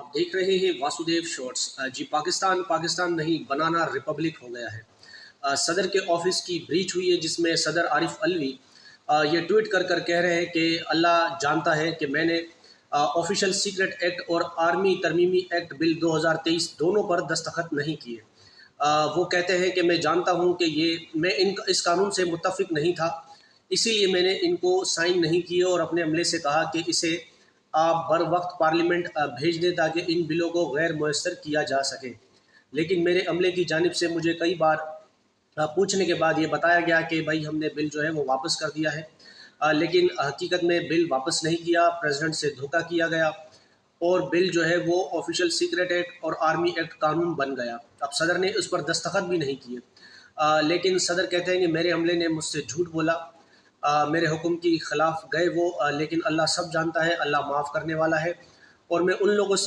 आप देख रहे हैं वासुदेव शॉर्ट्स। जी, पाकिस्तान नहीं, बनाना रिपब्लिक हो गया है। सदर के ऑफिस की ब्रीच हुई है, जिसमें सदर आरिफ अलवी ये ट्वीट कर कह रहे हैं कि अल्लाह जानता है कि मैंने ऑफिशियल सीक्रेट एक्ट और आर्मी तरमीमी एक्ट बिल 2023 दोनों पर दस्तखत नहीं किए। वो कहते हैं कि मैं जानता हूं कि मैं इस कानून से मुत्तफिक नहीं था, इसीलिए मैंने इनको साइन नहीं किए और अपने अमले से कहा कि इसे आप बर वक्त पार्लियामेंट भेज दें ताकि इन बिलों को गैर मुयस्सर किया जा सके। लेकिन मेरे अमले की जानिब से मुझे कई बार पूछने के बाद ये बताया गया कि भाई हमने बिल जो है वो वापस कर दिया है, लेकिन हकीकत में बिल वापस नहीं किया, प्रेसिडेंट से धोखा किया गया और बिल जो है वो ऑफिशियल सीक्रेट एक्ट और आर्मी एक्ट कानून बन गया। अब सदर ने उस पर दस्तखत भी नहीं किए, लेकिन सदर कहते हैं कि मेरे अमले ने मुझसे झूठ बोला, मेरे हुक्म की खिलाफ गए वो, लेकिन अल्लाह सब जानता है, अल्लाह माफ़ करने वाला है। और मैं उन लोगों से